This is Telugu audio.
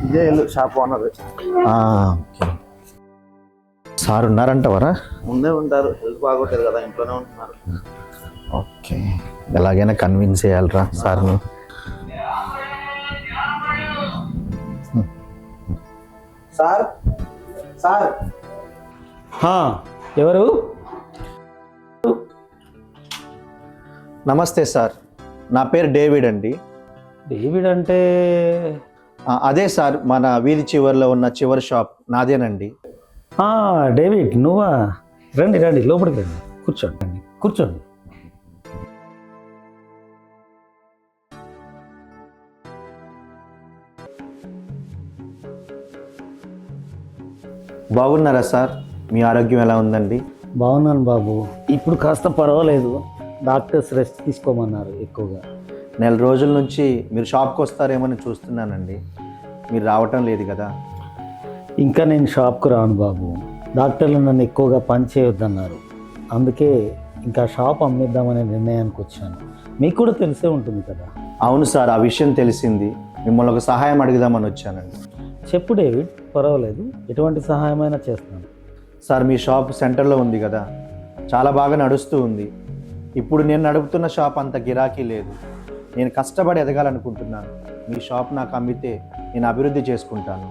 ఇదే ఇల్లు షాప్ ఓనర్. ఓకే. సార్ ఉన్నారంటవరా? ముందే ఉంటారు, హెల్త్ బాగోట్లేదు కదా, ఇంట్లోనే ఉంటున్నారు. ఓకే, ఎలాగైనా కన్విన్స్ చేయాలరా సార్ని. సార్ సార్ ఎవరు? నమస్తే సార్, నా పేరు డేవిడ్ అండి. డేవిడ్ అంటే అదే సార్, మన వీధి చివరిలో ఉన్న చివరి షాప్ నాదేనండి. డేవిడ్ నువ్వా? రండి రండి, లోపలికి రండి, కూర్చోండి, రండి కూర్చోండి. బాగున్నారా సార్? మీ ఆరోగ్యం ఎలా ఉందండి? బాగున్నాను బాబు, ఇప్పుడు కాస్త పర్వాలేదు. డాక్టర్స్ రెస్ట్ తీసుకోమన్నారు ఎక్కువగా. నెల రోజుల నుంచి మీరు షాప్కి వస్తారేమని చూస్తున్నానండి, మీరు రావటం లేదు కదా. ఇంకా నేను షాప్కు రాను బాబు, డాక్టర్లు నన్ను ఎక్కువగా పని చేయొద్దన్నారు. అందుకే ఇంకా షాప్ అమ్మేద్దామనే నిర్ణయానికి వచ్చాను. మీకు కూడా తెలిసే ఉంటుంది కదా. అవును సార్, ఆ విషయం తెలిసింది. మిమ్మల్ని ఒక సహాయం అడుగుదామని వచ్చానండి. చెప్పు డేవిడ్, పర్వాలేదు, ఎటువంటి సహాయమైనా చేస్తాను. సార్, మీ షాప్ సెంటర్లో ఉంది కదా, చాలా బాగా నడుస్తూ ఉంది. ఇప్పుడు నేను నడుపుతున్న షాప్ అంత గిరాకీ లేదు. నేను కష్టపడి ఎదగాలనుకుంటున్నాను. మీ షాప్ నాకు అమ్మితే నేను అభివృద్ధి చేసుకుంటాను.